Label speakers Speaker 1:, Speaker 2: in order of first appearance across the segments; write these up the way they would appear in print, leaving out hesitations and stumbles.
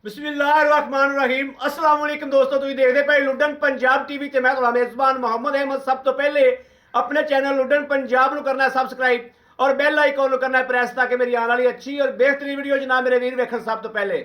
Speaker 1: बिस्मिल्लाहिर्रहमानिर्रहीम अस्सलाम वालेकुम दोस्तों, तुम देखते पे लुडन पंजाब टीवी ते मैं तुहाडा मेजबान मोहम्मद अहमद। सब तो पहले अपने चैनल लुडन पंजाब ਨੂੰ करना सबसक्राइब और बैल आइकॉन ਨੂੰ करना प्रेस ताकि मेरी आने वाली अच्छी और बेहतरीन वीडियो जनाब मेरे वीर वेखण। सब तो पहले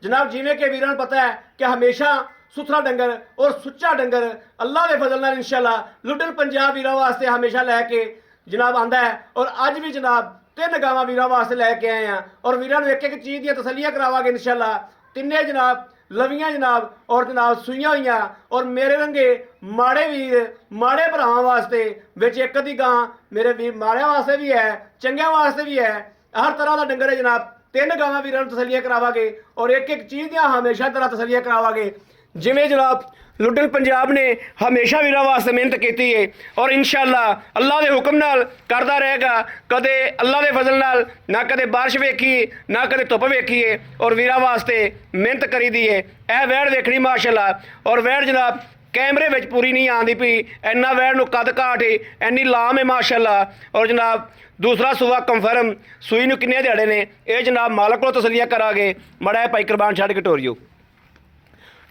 Speaker 1: जनाब जिवें कि वीरां पता है कि हमेशा सुथरा डंगर और सुच्चा डंगर अल्लाह के फजल नाल इंशाअल्लाह लुडन पंजाब वीरां वास्ते हमेशा लैके जनाब आंदा है। और अज भी जनाब 3 गावां वीरां वास्ते लैके आए हैं और वीरां एक एक चीज़ दी तसल्लियां करावांगे इंशाअल्लाह। तिन्ने जनाब लवियां जनाब और जनाब सुइयां हुई और मेरे रंगे माड़े वीर माड़े भरावां वास्ते विच एक अद्धी गां मेरे वीर माड़ियां वास्ते भी है, चंगियां वास्ते भी है। हर तरह का डंगर है जनाब। 3 गावां वीरां नूं तसल्लियां करावांगे और एक एक चीज़ दी हमेशा तरह तसल्लियां करावांगे। जिवें जनाब लुडन पंजाब ने हमेशा वीरां वास्ते मेहनत की है और इंशाअल्लाह अल्लाह के हुक्म नाल करता रहेगा। कदे अल्लाह के फजल नाल ना कदे बारिश वेखी ना कदे धुप वेखी है और वीरां वास्ते मेहनत करी दी है। यह वैड़ वेखनी माशाअल्लाह और वैड़ जनाब कैमरे में पूरी नहीं आती पी, इन्ना वैड़ नूं कद घाट है, इन्नी लाम है माशाअल्लाह। और जनाब दूसरा सूआ कंफर्म सूई नूं किन्ने दिहाड़े ने ये जनाब मालक को तसल्लियां करांगे। मड़ा भाई कुरबान छड़ के टोरियो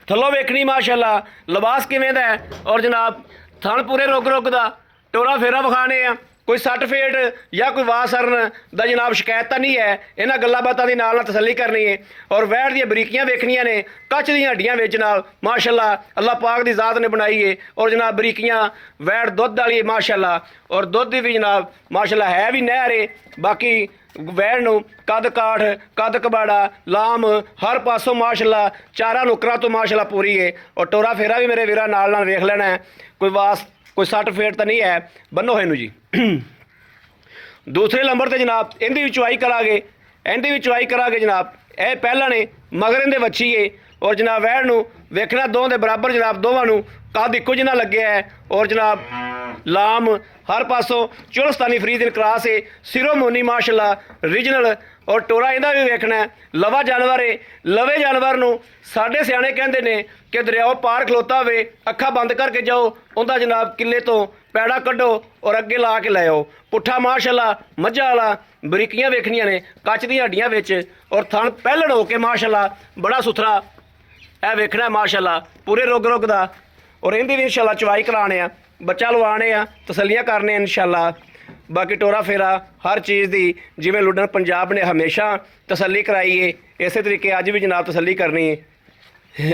Speaker 1: थल्लों वेखनी माशाअल्लाह लिबास किवें दा है और जनाब थण पूरे रुग रुग दा टोरा फेरा विखाने आ। कोई सट फेट या कोई वाह सरन दा जनाब शिकायत तो नहीं है। इन्हां गल्लां बातां दी नाल तसल्ली करनी है और वैड़ दी बरीकियां वेखनियां ने कच दी हड्डियां विच नाल माशाअल्लाह अल्लाह पाक दी ज़ात ने बनाई है। और जनाब बरीकियां वैड़ दुध वाली है माशाअल्लाह और दुध भी जनाब माशाअल्लाह है भी नहर है। बाकी वैड़ नूं कद काठ कद कबाड़ा लाम हर पासों माशाअल्लाह चारा नुकरां तो माशाअल्लाह पूरी है और टोरा फेरा भी मेरे वीरां नाल नाल वेख लेना है। कोई वास कोई सट फेट तो नहीं है। बन्नो है जी दूसरे नंबर पर जनाब इहदी भी चुआई करांगे, इहदी भी चुआई करांगे जनाब। यह पहला ने मगर इहदे वच्छी है और जनाब वैड़ नूं वेखना दोवां दे बराबर जनाब दोवां नूं कद इक्को जिहा लग्या है और जनाब लाम हर पासों चुलस्तानी फ्रीजन क्रास है सिरों मोनी माशाअल्लाह रीजनल और टोरा इहदा भी वेखना है। लवा जानवर है, लवे जानवर नूं साडे सियाणे कहंदे ने कि दरियाओ पार खलोता होवे अखां बंद करके जाओ उहदा जनाब किले तो पैड़ा कड्डो और अगे ला के लै आओ। पुट्ठा माशाअल्लाह मज्झां वाला बरीकियां वेखनियां ने कच दी हड्डियां विच और थण पैलड़ हो के माशाअल्लाह बड़ा सुथरा यह वेखना है माशाअल्लाह पूरे रुग रुग दा। और इहदी भी इंशाअल्लाह चवाई कराने आ बच्चा लवाने आ तसल्लियां करने इंशाअल्लाह। बाकी टोरा फेरा हर चीज़ की जिवें लुडन पंजाब ने हमेशा तसल्ली कराई है इस तरीके अज भी जनाब तसल्ली करनी है।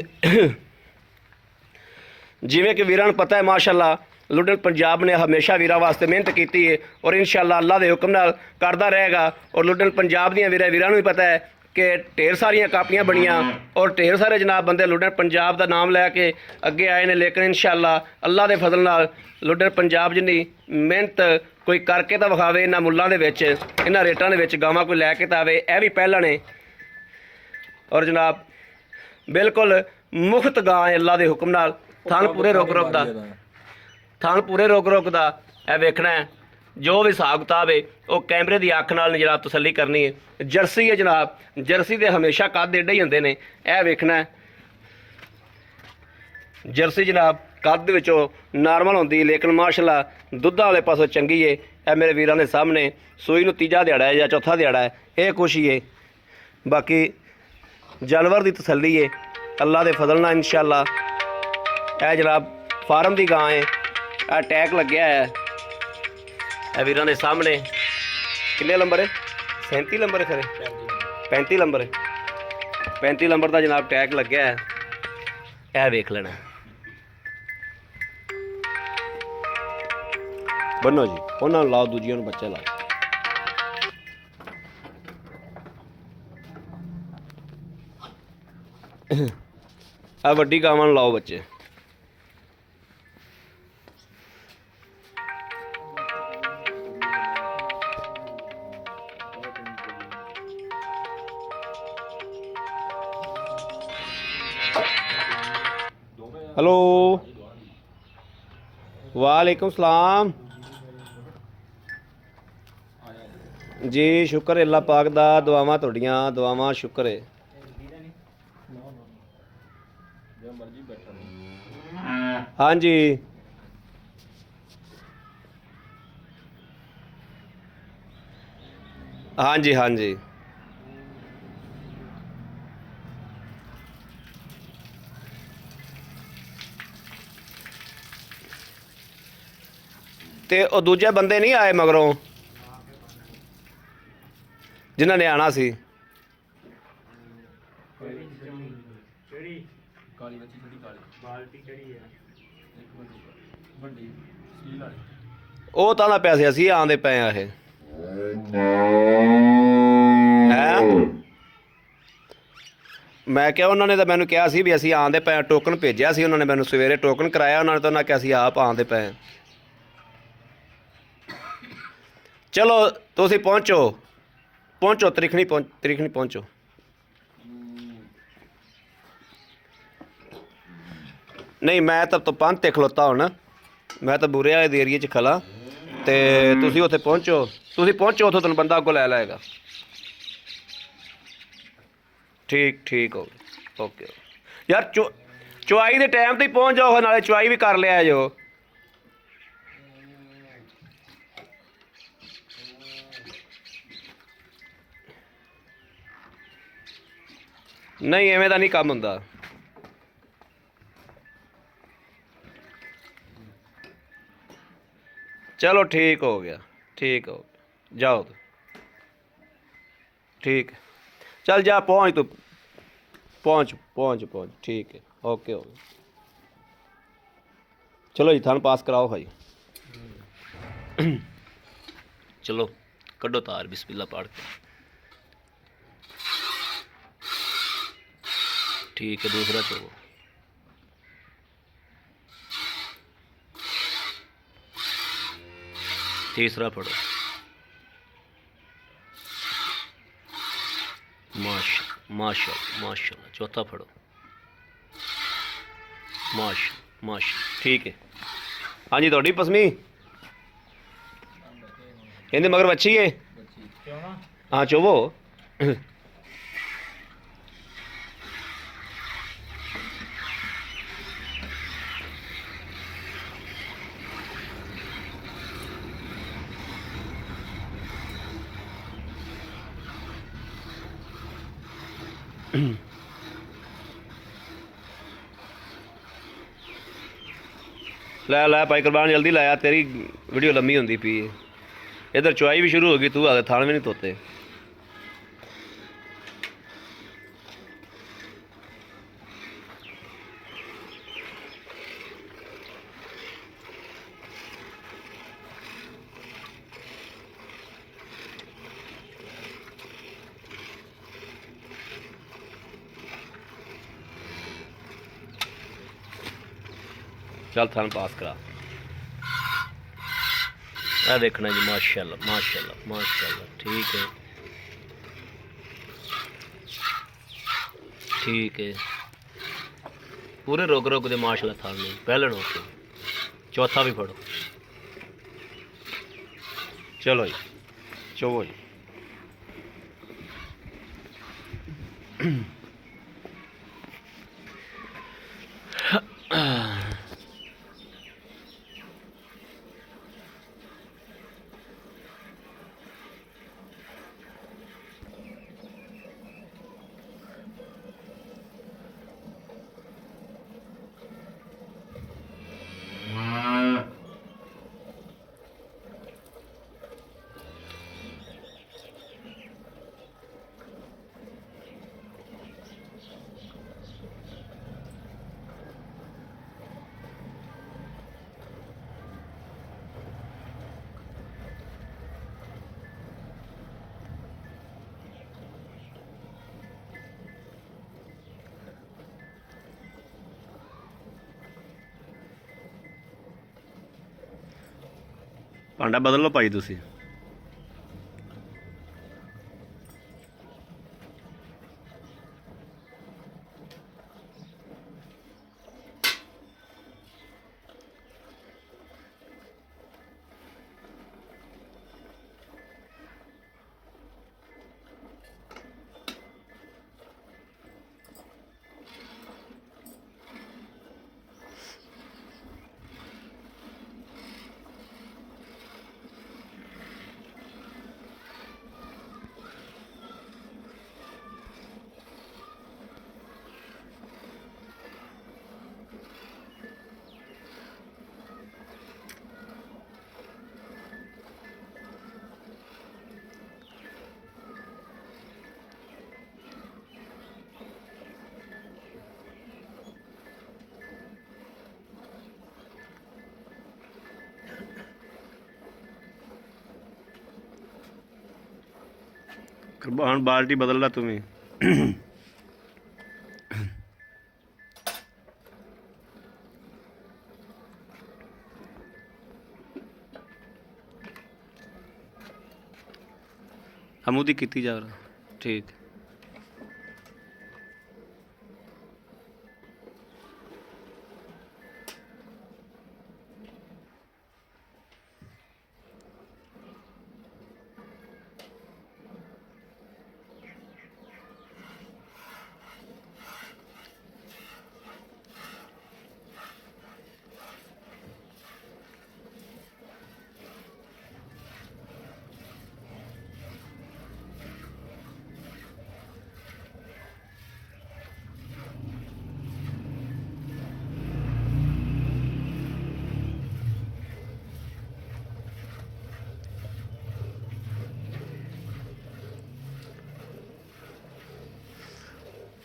Speaker 1: जिवें कि वीरां नूं पता है माशाअल्लाह लुडन पंजाब ने हमेशा वीरां वास्ते मेहनत की है और इंशाअल्लाह अल्लाह के हुक्म नाल करता रहेगा। और लुडन पंजाब दियां वीरां नूं भी पता है कि ढेर सारियां कापियां बनियां और ढेर सारे जनाब बंदे लुडन पंजाब का नाम लैके अगे आए हैं। लेकिन इंशाअल्लाह अल्लाह के फजल नाल लुडन पंजाब जिन्नी मेहनत कोई करके तो विखावे इन्हां मुल्लां दे विच इन्हां रेटां दे विच गावां कोई लैके तो आवे यह भी पहला ने। और जनाब बिल्कुल मुफ्त गां है अल्लाह के हुक्म नाल। थण पूरे रुग रुग दा थण पूरे रुग रुग दा यह वेखना है। जो भी हिसाब किताब है वह कैमरे की अख नाल जनाब तसल्ली करनी है। जर्सी है जनाब जर्सी के हमेशा कद एडे ही होंदे ने यह वेखना है। जर्सी जनाब कद विचों नॉर्मल होंदी लेकिन माशाअल्लाह दुद्धां वाले पासों चंगी है। यह मेरे वीरां दे सामने सूई नूं तीजा दिहाड़ा है या चौथा दिहाड़ा है यह खुशी है। बाकी जानवर की तसल्ली है अल्लाह के फजल नाल इंशाअल्लाह। यह जनाब फार्म की गां है यह टैग लग्या है वीरां दे सामने। किन्ने नंबर है 37 नंबर है खरे 35 नंबर है 35 नंबर का जनाब टैग लग्या है यह वेख लेना। बनो जी उन्होंने लाओ दूजियों बच्चे लाओ। आ वड्डी गावां लाओ बच्चे। हेलो वालेकुम सलाम जी। शुक्र अल्लाह पाक दा दुआवां तुहाडियां दुआवां शुक्र है। हाँ जी हाँ जी हाँ जी ਤੇ ਉਹ ਦੂਜੇ ਬੰਦੇ ਨਹੀਂ ਆਏ ਮਗਰੋਂ ਜਿਨ੍ਹਾਂ ਨੇ ਆਣਾ ਸੀ?
Speaker 2: ਕਿਹੜੀ ਕਾਲੀ ਬੱਚੀ ਛੋਟੀ ਕਾਲੀ ਬਾਲਟੀ ਕਿਹੜੀ ਹੈ? ਇੱਕ ਮਿੰਟ ਵੱਡੀ ਸਟੀਲ ਵਾਲੀ।
Speaker 1: ਉਹ ਤਾਂ ਦਾ ਪੈਸੇ ਅਸੀਂ ਆਂਦੇ ਪਏ ਆ ਇਹ ਹੈ। ਮੈਂ ਕਿਹਾ ਉਹਨਾਂ ਨੇ ਤਾਂ ਮੈਨੂੰ ਕਿਹਾ ਸੀ ਵੀ ਅਸੀਂ ਆਂਦੇ ਪਏ, ਟੋਕਨ ਭੇਜਿਆ ਸੀ ਉਹਨਾਂ ਨੇ ਮੈਨੂੰ ਸਵੇਰੇ, ਟੋਕਨ ਕਰਾਇਆ ਉਹਨਾਂ ਨੇ, ਤਾਂ ਉਹਨਾਂ ਕਿਹਾ ਅਸੀਂ ਆਪ ਆਂਦੇ ਪਏ। ਚਲੋ ਤੁਸੀਂ ਪਹੁੰਚੋ ਤਰੀਖਣੀ ਪਹੁੰਚੋ। ਨਹੀਂ ਮੈਂ ਤਾਂ ਪੰਜ ਤੇ ਖਲੋਤਾ ਹੁਣ, ਮੈਂ ਤਾਂ ਬੂਰੇ ਵਾਲੇ ਦੇ ਏਰੀਏ 'ਚ ਖਲਾ, ਤੇ ਤੁਸੀਂ ਉੱਥੇ ਪਹੁੰਚੋ, ਉੱਥੋਂ ਤੁਹਾਨੂੰ ਬੰਦਾ ਅੱਗੋਂ ਲੈ ਲਏਗਾ। ਠੀਕ ਓਕੇ ਯਾਰ। ਚੁਆਈ ਦੇ ਟਾਈਮ 'ਤੇ ਹੀ ਪਹੁੰਚ ਜਾਓ, ਨਾਲੇ ਚੁਆਈ ਵੀ ਕਰ ਲਿਆ ਜੋ। ਨਹੀਂ ਐਵੇਂ ਦਾ ਨਹੀਂ ਕੰਮ ਹੁੰਦਾ। ਚਲੋ ਠੀਕ ਹੋ ਗਿਆ ਜਾਓ। ਠੀਕ ਹੈ ਚੱਲ ਜਾ, ਪਹੁੰਚ ਤੂੰ, ਪਹੁੰਚ ਠੀਕ ਹੈ ਓਕੇ ਹੋ ਗਿਆ। ਚਲੋ ਜੀ ਤੁਹਾਨੂੰ ਪਾਸ ਕਰਾਓ ਭਾਈ। ਚਲੋ ਕੱਢੋ ਤਾਰ, ਬਿਸਮਿल्लाह पढ़ के। ठीक है दूसरा चलो। तीसरा पढ़ो। माशाल्लाह। चौथा पढ़ो। माशाल्लाह। ठीक है। हाँ जी थोड़ी पसमी इन्हें मगर बच्ची है। हाँ चोवो। लै भाई कुरबान जल्दी लाया, तेरी वीडियो लम्मी होंदी पी। इधर चुआई भी शुरू हो गई, तू आगे थान भी नहीं धोते। चल थान पास करा। आ देखना जी माशाल्लाह। ठीक है पूरे रोक दे माशाल्लाह थान नहीं पहले रोक। चौथा भी पढ़ो। चलो जी चोवो जी। ਭਾਂਡਾ ਬਦਲ ਲਓ ਭਾਈ ਤੁਸੀਂ। ਹੁਣ ਬਾਲਟੀ ਬਦਲ ਲਾ ਤੂੰ ਵੀ। ਹਮੂ ਦੀ ਕੀਤੀ ਜਾ ਰਿਹਾ ਠੀਕ।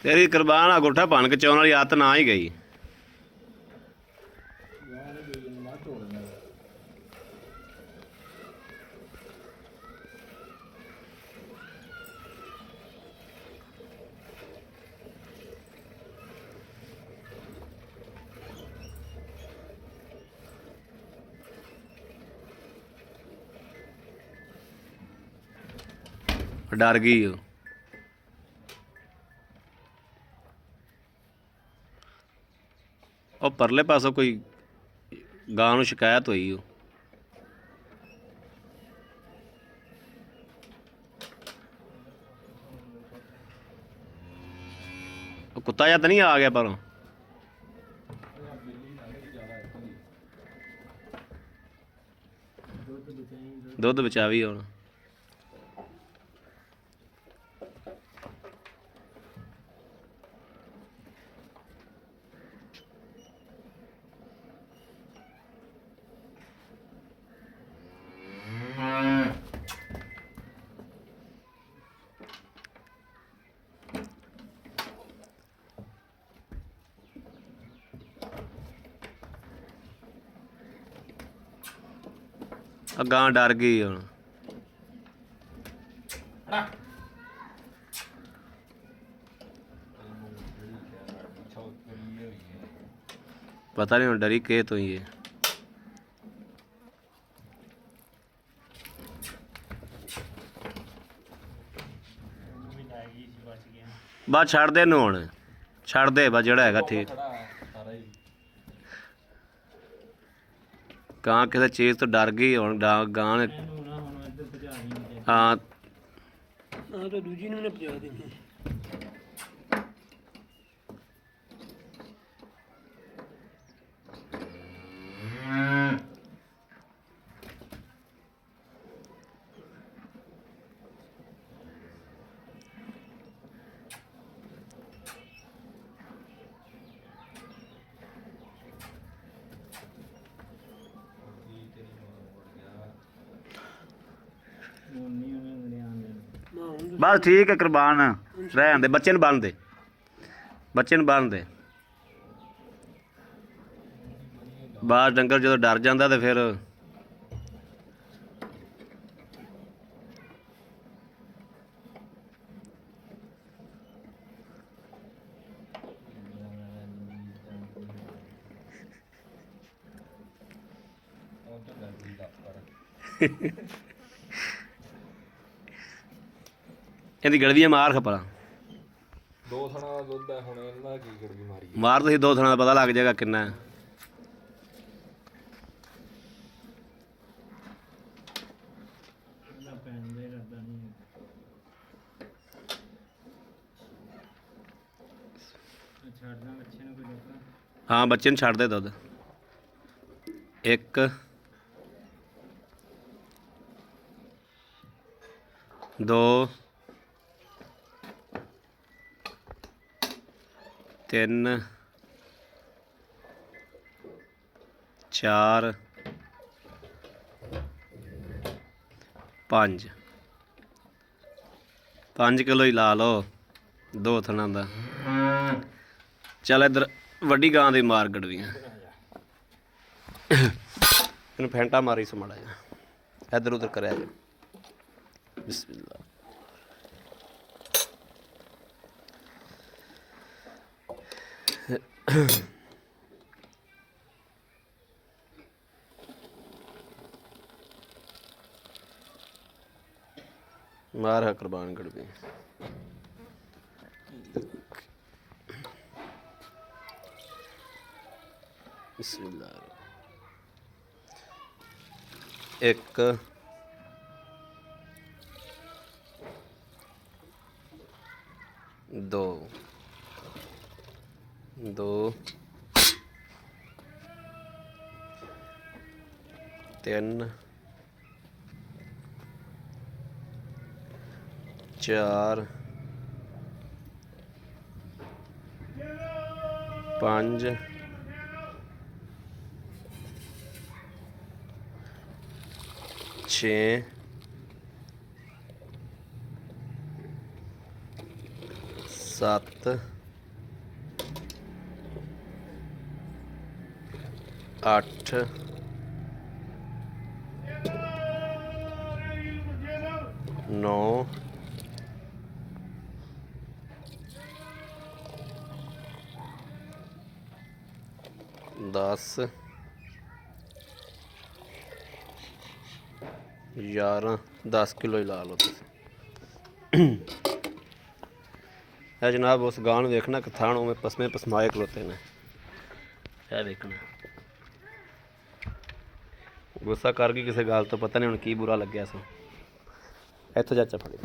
Speaker 1: तेरी कुरबान आ गोठा भन के चाउन वाली आदत ना ही गई। डर गई हो। ਉਹ ਪਰਲੇ ਪਾਸੋਂ ਕੋਈ ਗਾਂ ਨੂੰ ਸ਼ਿਕਾਇਤ ਹੋਈ ਉਹ ਕੁੱਤਾ ਜਾਂ ਤਾਂ ਨਹੀਂ ਆ ਗਿਆ ਪਰੋਂ। ਦੁੱਧ ਬਚਾਵੀ ਹੁਣ। ਗਾਂ ਡਰ ਗਈ ਹੁਣ। ਪਤਾ ਨਹੀਂ ਹੁਣ ਡਰੀ ਕਿ ਤੋਂ ਹੀ ਹੈ। ਬਸ ਛੱਡ ਦੇ ਇਹਨੂੰ ਹੁਣ, ਛੱਡ ਦੇ ਬਸ ਜਿਹੜਾ ਹੈਗਾ ਠੀਕ। ਗਾਂ ਕਿਸੇ ਚੀਜ਼ ਤੋਂ ਡਰ ਗਈ ਹੁਣ। ਗਾਂ ਨੇ ਹਾਂ ਤਾਂ ਦੂਜੀ ਨੂੰ ਨਾ ਪਜਾ ਦੇਣੀ। बस ठीक है कुरबान रहन दे। बच्चे बन दे, बच्चे बन दे। बस डंगर जो डर जाता तो फिर ਇਹਦੀ ਗੜਵੀਆਂ ਮਾਰ ਖਪਲਾ।
Speaker 2: ਦੋ ਥਣਾ ਦਾ ਦੁੱਧ ਹੈ ਹੁਣ ਇਹਨਾਂ ਕੀ ਗੜਵੀ ਮਾਰੀ
Speaker 1: ਮਾਰ ਤੁਸੀਂ ਦੋ ਥਣਾ ਦਾ ਪਤਾ ਲੱਗ ਜਾਏਗਾ ਕਿੰਨਾ ਹੈ। हाँ बच्चे ने छड़ दे दुध। एक दो तीन चार पाँच 5 किलो ही ला लो दो थना दा। चल इधर वड्डी गां दी मार गड़वियां इन्हूं फेंटा मारी सो माड़ा जा इधर उधर करया जा। बिस्मिल्लाह। मार है कुर्बानगढ़ भी। बिस्मिल्लाह। एक दो दो तीन चार पांच छे सत्त अठ नौ 10 11 10 किलो ही ला लो तुम। है जनाब उस गां देखना कि थानों में पसमे पसमाए खलोते ने। है देखना गुस्सा कर गई किसी गल तो पता नहीं हुण की बुरा लग्या सो। इत्थों चाचा फड़ी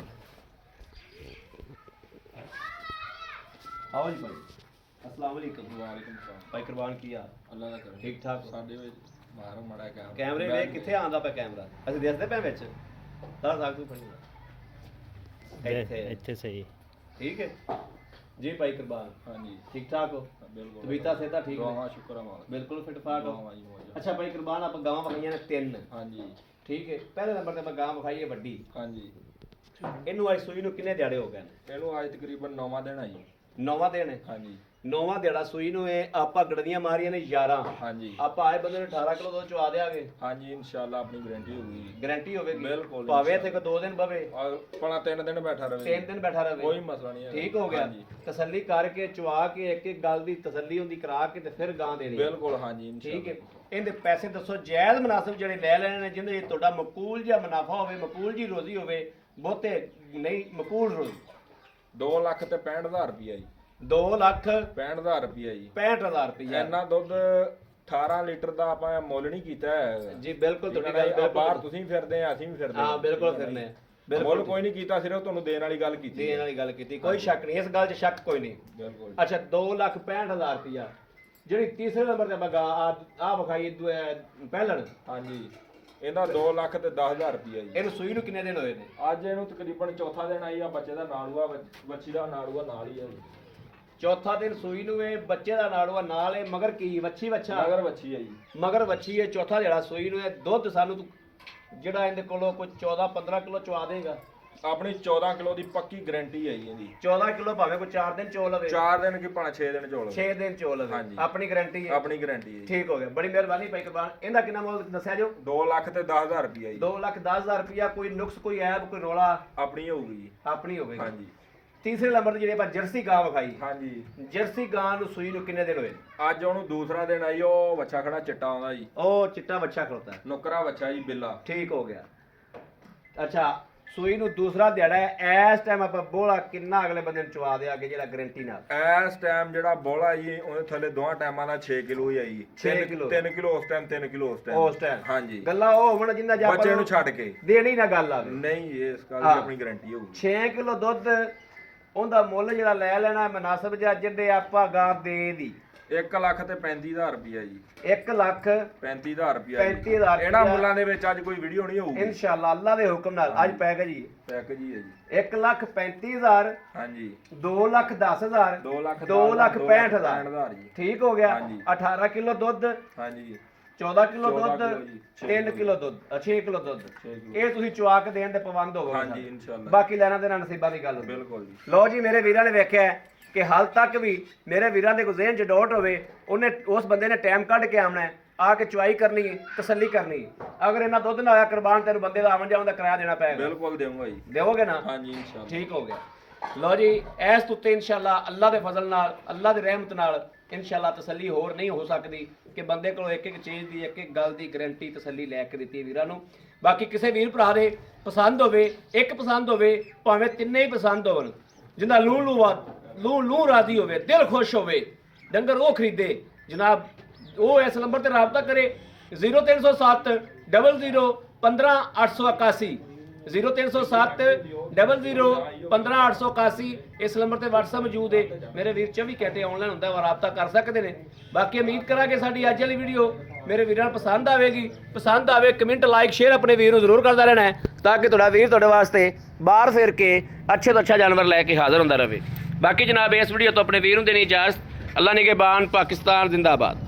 Speaker 1: आओ जी भाई। अस्सलाम वालेकुम।
Speaker 2: ਵਾਲੇਕੁਮ ਸਲਾਮ।
Speaker 1: भाई कुरबान की हाल
Speaker 2: ਅੱਲਾ ਦਾ ਕਰਮ।
Speaker 1: ठीक ठाक हो?
Speaker 2: ਸਾਡੇ ਵਿੱਚ ਬਾਹਰ ਮੜਾ ਕੈਮਰਾ
Speaker 1: कैमरे वे किथे आंदा पे कैमरा ਅਸੀਂ ਦੇਖਦੇ ਪਏ ਵਿੱਚ ਦੱਸ ਆ ਤੂੰ ਫੜੀ ਇੱਥੇ
Speaker 3: ਇੱਥੇ ਸਹੀ
Speaker 1: ठीक है जी भाई कुरबान
Speaker 2: ਹਾਂਜੀ
Speaker 1: ठीक ठाक हो
Speaker 2: ਬਿਲਕੁਲ
Speaker 1: ਤਬੀਅਤਾਂ ਸਿਹਤਾਂ ਠੀਕ ਨੇ
Speaker 2: ਦੁਆਵਾਂ ਸ਼ੁਕਰ ਆ ਮਾਲਕ
Speaker 1: ਬਿਲਕੁਲ ਫਿਟ ਫਾਟ ਹੋ
Speaker 2: ਦੁਆਵਾਂ ਜੀ ਮੌਜਾਂ।
Speaker 1: ਅੱਛਾ ਭਾਈ ਕੁਰਬਾਨ ਆਪਾਂ ਗਾਵਾਂ ਵਿਖਾਈਆਂ ਨੇ 3
Speaker 2: ਹਾਂਜੀ
Speaker 1: ਠੀਕ ਹੈ ਪਹਿਲੇ ਨੰਬਰ ਤੇ ਆਪਾਂ ਗਾਂ ਵਿਖਾਈ ਹੈ ਵੱਡੀ
Speaker 2: ਹਾਂਜੀ
Speaker 1: ਇਹਨੂੰ ਅੱਜ ਸੂਈ ਨੂੰ ਕਿੰਨੇ ਦਿਹਾੜੇ ਹੋ ਗਏ ਨੇ
Speaker 2: ਇਹਨੂੰ ਅੱਜ ਤਕਰੀਬਨ 9ਵਾਂ ਦਿਨ ਆਈ।
Speaker 1: ਨੌਵਾਂ ਦਿਨ ਹੈ
Speaker 2: ਹਾਂਜੀ
Speaker 1: ਨੌਵਾਂ ਦਿਹਾੜਾ ਸੂਈ ਨੂੰ ਇਹ ਆਪਾਂ ਗੜਦੀਆਂ ਮਾਰੀਆਂ ਨੇ 11
Speaker 2: ਹਾਂਜੀ
Speaker 1: ਆਪਾਂ ਆਏ ਬੰਦੇ ਨੂੰ 18 ਕਿਲੋ ਦੁੱਧ ਚਵਾ ਦੇਾਂਗੇ
Speaker 2: ਹਾਂਜੀ ਇਨਸ਼ਾਅੱਲਾ ਆਪਣੀ ਗਾਰੰਟੀ ਹੋਊਗੀ।
Speaker 1: ਗਾਰੰਟੀ ਹੋਵੇਗੀ
Speaker 2: ਬਿਲਕੁਲ
Speaker 1: ਭਾਵੇਂ ਇੱਥੇ ਕੋ 2 ਦਿਨ ਬਵੇ
Speaker 2: ਆਪਣਾ 3 ਦਿਨ ਬੈਠਾ ਰਵੇ
Speaker 1: 3 ਦਿਨ ਬੈਠਾ ਰਹੇ
Speaker 2: ਕੋਈ ਮਸਲਾ ਨਹੀਂ ਹੈ।
Speaker 1: ਠੀਕ ਹੋ ਗਿਆ
Speaker 2: ਹਾਂਜੀ
Speaker 1: ਤਸੱਲੀ ਕਰਕੇ ਚਵਾ ਕੇ ਇੱਕ ਇੱਕ ਗੱਲ ਦੀ ਤਸੱਲੀ ਹੁੰਦੀ ਕਰਾ ਕੇ ਤੇ ਫਿਰ ਗਾਂ ਦੇਣੀ
Speaker 2: ਬਿਲਕੁਲ ਹਾਂਜੀ
Speaker 1: ਠੀਕ ਹੈ ਇਹਦੇ ਪੈਸੇ ਦੱਸੋ ਜਾਇਜ਼ ਮੁਨਾਸਿਬ ਜਿਹੜੇ ਲੈ ਲੈਣੇ ਨੇ ਜਿਹਦੇ ਤੁਹਾਡਾ ਮਕੂਲ ਜਾਂ ਮੁਨਾਫਾ ਹੋਵੇ ਮਕੂਲ ਜੀ ਰੋਜ਼ੀ ਹੋਵੇ ਬਹੁਤੇ ਨਹੀਂ ਮਕੂਲ ਰੋਜ਼ੀ
Speaker 2: 2 ਲੱਖ ਤੇ 65000 ਰੁਪਇਆ ਜੀ
Speaker 1: 2 ਲੱਖ
Speaker 2: 65000 ਰੁਪਇਆ ਜੀ
Speaker 1: 65000 ਰੁਪਇਆ
Speaker 2: ਇੰਨਾ ਦੁੱਧ 18 ਲੀਟਰ ਦਾ ਆਪਾਂ ਮੁੱਲ ਨਹੀਂ ਕੀਤਾ ਹੈ
Speaker 1: ਜੀ ਬਿਲਕੁਲ ਤੁਹਾਡੀ ਗੱਲ
Speaker 2: ਬਾਹਰ
Speaker 1: ਬਿਲਕੁਲ
Speaker 2: ਤੁਸੀਂ ਫਿਰਦੇ ਆ ਅਸੀਂ ਵੀ ਫਿਰਦੇ
Speaker 1: ਹਾਂ ਬਿਲਕੁਲ ਫਿਰਨੇ ਆ,
Speaker 2: ਮੁੱਲ
Speaker 1: ਬਿਲਕੁਲ
Speaker 2: ਕੋਈ ਨਹੀਂ ਕੀਤਾ ਸਿਰਫ ਤੁਹਾਨੂੰ ਦੇਣ ਵਾਲੀ ਗੱਲ ਕੀਤੀ
Speaker 1: ਦੇਣ ਵਾਲੀ ਗੱਲ ਕੀਤੀ ਕੋਈ ਸ਼ੱਕ ਨਹੀਂ ਇਸ ਗੱਲ 'ਚ ਸ਼ੱਕ ਕੋਈ ਨਹੀਂ
Speaker 2: ਬਿਲਕੁਲ
Speaker 1: ਅੱਛਾ 2,65,000 ਰੁਪਇਆ ਜਿਹੜੀ ਤੀਸਰੇ ਨੰਬਰ ਤੇ ਆਪਾਂ ਗਾਂ ਆ ਵਿਖਾਈ ਪਹਿਲਣ
Speaker 2: ਹਾਂਜੀ ਇਹਦਾ 2 ਲੱਖ ਤੇ 10000 ਰੁਪਇਆ ਜੀ
Speaker 1: ਇਹਨੂੰ ਸੂਈ ਨੂੰ ਕਿੰਨੇ ਦਿਨ ਹੋਏ ਨੇ
Speaker 2: ਅੱਜ ਇਹਨੂੰ ਤਕਰੀਬਨ ਚੌਥਾ ਦਿਨ ਆਈ ਆ ਬੱਚੇ ਦਾ ਨਾੜੂਆ ਬੱਚੀ ਦਾ ਨਾੜੂਆ ਨਾਲ ਹੀ ਹੈ
Speaker 1: ਚੌਥਾ ਦਿਨ ਸੂਈ ਨੂੰ ਇਹ ਬੱਚੇ ਦਾ ਨਾੜੂਆ ਨਾਲ ਇਹ ਮਗਰ ਕੀ ਵੱਛੀ ਵੱਛਾ
Speaker 2: ਮਗਰ ਬੱਚੀ ਹੈ ਜੀ
Speaker 1: ਮਗਰ ਵੱਛੀ ਹੈ ਚੌਥਾ ਜਿਹੜਾ ਸੂਈ ਨੂੰ ਇਹ ਦੁੱਧ ਸਾਨੂੰ ਤੂੰ ਜਿਹੜਾ ਇਹਦੇ ਕੋਲੋਂ ਕੋਈ 14-15 ਕਿਲੋ ਚਵਾ ਦੇਗਾ
Speaker 2: ਆਪਣੀ 14 ਕਿਲੋ ਦੀ ਪੱਕੀ ਗਾਰੰਟੀ ਹੈ ਜੀ ਇਹਦੀ
Speaker 1: 14 ਕਿਲੋ ਭਾਵੇਂ ਕੋਈ 4 ਦਿਨ ਚੋ ਲਵੇ
Speaker 2: 4 ਦਿਨ ਕੀ ਭਾਵੇਂ 6 ਦਿਨ ਚੋਲ
Speaker 1: 6 ਦਿਨ ਚੋ ਲਵੇ
Speaker 2: ਹਾਂਜੀ।
Speaker 1: ਆਪਣੀ ਗਾਰੰਟੀ ਹੈ
Speaker 2: ਆਪਣੀ ਗਾਰੰਟੀ ਹੈ ਜੀ
Speaker 1: ਠੀਕ ਹੋ ਗਿਆ ਬੜੀ ਮਿਹਰਬਾਨੀ ਭਾਈ ਕੁਰਬਾਨ ਇਹਦਾ ਕਿੰਨਾ ਮੁੱਲ ਦੱਸਿਆ ਜੋ
Speaker 2: 2 ਲੱਖ ਤੇ 10000 ਰੁਪਇਆ ਜੀ
Speaker 1: 2,10,000 ਰੁਪਇਆ ਕੋਈ ਨੁਕਸ ਕੋਈ ਐਬ ਕੋਈ ਰੋਲਾ
Speaker 2: ਆਪਣੀ ਹੋਊਗੀ ਜੀ
Speaker 1: ਆਪਣੀ ਹੋਵੇਗੀ
Speaker 2: ਹਾਂਜੀ
Speaker 1: ਤੀਸਰੇ ਨੰਬਰ ਤੇ ਜਿਹੜੇ ਆਪਾਂ ਜਰਸੀ ਗਾਂ ਵਿਖਾਈ
Speaker 2: ਹਾਂਜੀ
Speaker 1: ਜਰਸੀ ਗਾਂ ਨੂੰ ਸੂਈ ਨੂੰ ਕਿੰਨੇ ਦਿਨ ਹੋਏ
Speaker 2: ਅੱਜ ਉਹਨੂੰ ਦੂਸਰਾ ਦਿਨ ਆਈ ਉਹ ਬੱਚਾ ਖੜਾ ਚਿੱਟਾ ਆਉਂਦਾ ਜੀ
Speaker 1: ਉਹ ਚਿੱਟਾ ਬੱਚਾ ਖਲੋਤਾ ਹੈ।
Speaker 2: ਨੁਕਰਾ ਬੱਚਾ ਜੀ ਬਿੱਲਾ
Speaker 1: ਠੀਕ ਹੋ ਗਿਆ ਅੱਛਾ ਸੂਈ ਨੂੰ ਦੂਸਰਾ ਦਿਹਾੜਾ ਹੈ ਇਸ ਟਾਈਮ ਆਪਾਂ ਬੋਲਾ ਕਿੰਨਾ ਅਗਲੇ ਬੰਦੇ ਨੂੰ ਚਵਾ ਦੇਾਂਗੇ ਜਿਹੜਾ ਗਾਰੰਟੀ ਨਾਲ
Speaker 2: ਇਸ ਟਾਈਮ ਜਿਹੜਾ ਬੋਲਾ ਜੀ ਉਹਦੇ ਥੱਲੇ ਦੋਹਾਂ ਟਾਈਮਾਂ ਦਾ 6 ਕਿਲੋ ਹੀ ਆਈ
Speaker 1: 6 ਕਿਲੋ।
Speaker 2: 3 ਕਿਲੋ ਉਸ ਟਾਈਮ 3 ਕਿਲੋ ਉਸ ਟਾਈਮ
Speaker 1: ਉਸ ਟਾਈਮ
Speaker 2: ਹਾਂਜੀ
Speaker 1: ਗੱਲਾਂ ਉਹ ਹੋਣ ਜਿੰਨਾ ਜਾ
Speaker 2: ਬੱਚੇ ਨੂੰ ਛੱਡ ਕੇ
Speaker 1: ਦੇਣੀ ਨਾ ਗੱਲ ਆਵੇ
Speaker 2: ਨਹੀਂ ਇਸ ਗੱਲ
Speaker 1: ਹਾਂ।
Speaker 2: ਦੀ ਆਪਣੀ ਗਾਰੰਟੀ ਹੋਊਗੀ
Speaker 1: 6 ਕਿਲੋ ਦੁੱਧ ਉਹਦਾ ਮੁੱਲ ਜਿਹੜਾ ਲੈ ਲੈਣਾ ਮਨਾਸਬ ਜਾਂ ਜਿਹੜੇ ਆਪਾਂ ਗਾਂ ਦੇ ਦੀ
Speaker 2: 1 ਲੱਖ ਤੇ 35000 ਰੁਪਇਆ ਜੀ
Speaker 1: 1 ਲੱਖ
Speaker 2: 35000 ਰੁਪਇਆ
Speaker 1: 35,000
Speaker 2: ਇਹਨਾਂ ਮੁੱਲਾਂ ਦੇ ਵਿੱਚ ਅੱਜ ਕੋਈ ਵੀਡੀਓ ਨਹੀਂ ਹੋਊਗੀ
Speaker 1: ਇਨਸ਼ਾਅੱਲਾ ਅੱਲਾ ਦੇ ਹੁਕਮ ਨਾਲ ਅੱਜ ਪੈ ਗਿਆ ਜੀ
Speaker 2: ਪੈਕ ਜੀ ਹੈ ਜੀ
Speaker 1: 1,35,000
Speaker 2: ਹਾਂਜੀ
Speaker 1: 2,10,000
Speaker 2: 2 ਲੱਖ
Speaker 1: 2,65,000
Speaker 2: ਜੀ
Speaker 1: ਠੀਕ ਹੋ ਗਿਆ
Speaker 2: ਹਾਂਜੀ।
Speaker 1: 18 ਕਿਲੋ ਦੁੱਧ
Speaker 2: ਹਾਂਜੀ
Speaker 1: 14 ਕਿਲੋ
Speaker 2: 14
Speaker 1: ਦੁੱਧ
Speaker 2: ਕਿਲੋ ਜੀ,
Speaker 1: 3 ਕਿਲੋ ਦੁੱਧ 6 ਕਿਲੋ ਦੁੱਧ
Speaker 2: 6 ਕਿਲੋ
Speaker 1: ਇਹ ਤੁਸੀਂ ਚੁਆ ਕੇ ਦੇਣ ਦੇ ਪਾਬੰਦ ਹੋਵੋਗੇ
Speaker 2: ਹਾਂਜੀ
Speaker 1: ਸਰ।
Speaker 2: ਇਨਸ਼ਾਅੱਲਾ
Speaker 1: ਬਾਕੀ ਲੈਣਾ ਦੇਣਾ ਨਸੀਬਾਂ ਦੀ ਗੱਲ ਹੁੰਦੀ
Speaker 2: ਬਿਲਕੁਲ ਜੀ
Speaker 1: ਲਓ ਜੀ ਮੇਰੇ ਵੀਰਾਂ ਨੇ ਵੇਖਿਆ ਹੈ ਕਿ ਹਾਲ ਤੱਕ ਵੀ ਮੇਰੇ ਵੀਰਾਂ ਦੇ ਕੋਈ ਜ਼ਿਹਨ 'ਚ ਡਾਊਟ ਹੋਵੇ ਉਹਨੇ ਉਸ ਬੰਦੇ ਨੇ ਟਾਈਮ ਕੱਢ ਕੇ ਆਉਣਾ ਹੈ ਆ ਕੇ ਚੁਆਈ ਕਰਨੀ ਹੈ ਤਸੱਲੀ ਕਰਨੀ ਹੈ ਅਗਰ ਇਹਨਾਂ ਦੁੱਧ ਨਾ ਆਇਆ ਕੁਰਬਾਨ ਤੈਨੂੰ ਬੰਦੇ ਦਾ ਆਵਣ ਜਾਵਣ ਦਾ ਕਿਰਾਇਆ ਦੇਣਾ ਪਏਗਾ
Speaker 2: ਬਿਲਕੁਲ ਦੇਵਾਂਗਾ ਜੀ
Speaker 1: ਦੇਵੋਗੇ ਨਾ
Speaker 2: ਹਾਂਜੀ ਇਨਸ਼ਾਅੱਲਾ
Speaker 1: ਠੀਕ ਹੋ ਗਿਆ ਲਓ ਜੀ ਇਸ ਤੋਂ ਉੱਤੇ ਇਨਸ਼ਾਅੱਲਾ ਅੱਲਾ ਦੇ ਫਜ਼ਲ ਨਾਲ ਅੱਲਾ ਦੀ ਰਹਿਮਤ ਨਾਲ ਇਨਸ਼ਾਅੱਲਾ ਤਸੱਲੀ ਹੋਰ ਨਹੀਂ ਹੋ ਸਕਦੀ ਕਿ ਬੰਦੇ ਕੋਲੋਂ ਇੱਕ ਇੱਕ ਚੀਜ਼ ਦੀ ਇੱਕ ਇੱਕ ਗੱਲ ਦੀ ਗਰੰਟੀ ਤਸੱਲੀ ਲੈ ਕੇ ਦਿੱਤੀ ਵੀਰਾਂ ਨੂੰ। ਬਾਕੀ ਕਿਸੇ ਵੀਰ ਭਰਾ ਦੇ ਪਸੰਦ ਹੋਵੇ, ਇੱਕ ਪਸੰਦ ਹੋਵੇ, ਭਾਵੇਂ ਤਿੰਨੇ ਹੀ ਪਸੰਦ ਹੋਣ, ਜਿੰਦਾ ਲੂ ਰਾਜ਼ੀ ਹੋਵੇ, ਦਿਲ ਖੁਸ਼ ਹੋਵੇ, ਡੰਗਰ ਉਹ ਖਰੀਦੇ ਜਨਾਬ, ਉਹ ਇਸ ਨੰਬਰ ਤੇ ਰਾਬਤਾ ਕਰੇ 0307 00 15 881 0307 00 15 881। ਇਸ ਨੰਬਰ ਤੇ WhatsApp ਮੌਜੂਦ ਹੈ। ਮੇਰੇ ਵੀਰ 24 ਘੰਟੇ ਆਨਲਾਈਨ ਹੁੰਦਾ ਵਾ, ਰਾਬਤਾ ਕਰ ਸਕਦੇ ਨੇ। ਬਾਕੀ ਉਮੀਦ ਕਰਾਂਗੇ ਸਾਡੀ ਅੱਜ ਵਾਲੀ ਵੀਡੀਓ ਮੇਰੇ ਵੀਰਾਂ ਨੂੰ ਪਸੰਦ ਆਵੇਗੀ। ਪਸੰਦ ਆਵੇ ਕਮੈਂਟ ਲਾਈਕ ਸ਼ੇਅਰ ਆਪਣੇ ਵੀਰ ਨੂੰ ਜ਼ਰੂਰ ਕਰਦਾ ਰਹਿਣਾ ਹੈ, ਤਾਂ ਕਿ ਤੁਹਾਡਾ ਵੀਰ ਤੁਹਾਡੇ ਵਾਸਤੇ ਬਾਹਰ ਫਿਰ ਕੇ ਅੱਛੇ ਤੋਂ ਅੱਛਾ ਜਾਨਵਰ ਲੈ ਕੇ ਹਾਜ਼ਰ ਹੁੰਦਾ ਰਹੇ। ਬਾਕੀ ਜਨਾਬ ਇਸ ਵੀਡੀਓ ਤੋਂ ਆਪਣੇ ਵੀਰ ਨੂੰ ਦੇਣੀ ਇਜਾਜ਼ਤ। ਅੱਲਾ ਨਿਗਹਿਬਾਨ, ਪਾਕਿਸਤਾਨ ਜ਼ਿੰਦਾਬਾਦ।